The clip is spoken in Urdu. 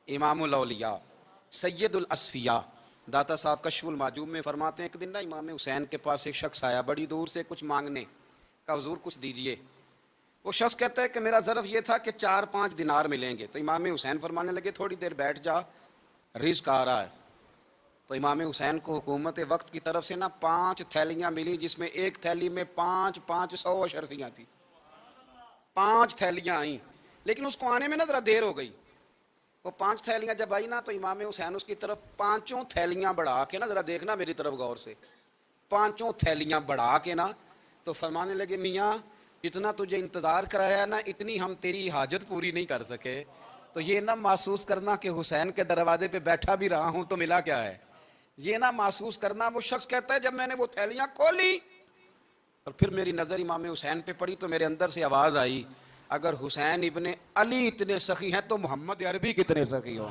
امام الاولیاء سید الاسفیاء داتا صاحب کشف المعجوب میں فرماتے ہیں ایک دن نا امام حسین کے پاس ایک شخص آیا بڑی دور سے کچھ مانگنے کا، حضور کچھ دیجئے۔ وہ شخص کہتا ہے کہ میرا ظرف یہ تھا کہ 4-5 دینار ملیں گے۔ تو امام حسین فرمانے لگے تھوڑی دیر بیٹھ جا، رزق آ رہا ہے۔ تو امام حسین کو حکومت وقت کی طرف سے نا 5 تھیلیاں ملی، جس میں ایک تھیلی میں 500 اشرفیاں تھیں۔ 5 تھیلیاں آئیں، لیکن اس کو آنے میں نا ذرا دیر ہو گئی۔ وہ 5 تھیلیاں جب آئی نا تو امام حسین اس کی طرف 5 تھیلیاں بڑھا کے نا، ذرا دیکھنا میری طرف غور سے، 5 تھیلیاں بڑھا کے نا تو فرمانے لگے میاں اتنا تجھے انتظار کرایا نا، اتنی ہم تیری حاجت پوری نہیں کر سکے۔ تو یہ نہ محسوس کرنا کہ حسین کے دروازے پہ بیٹھا بھی رہا ہوں تو ملا کیا ہے، یہ نہ محسوس کرنا۔ وہ شخص کہتا ہے جب میں نے وہ تھیلیاں کھولی اور پھر میری نظر امام حسین پہ پڑی تو میرے اندر سے آواز آئی، اگر حسین ابن علی اتنے سخی ہیں تو محمد عربی کتنے سخی ہوں۔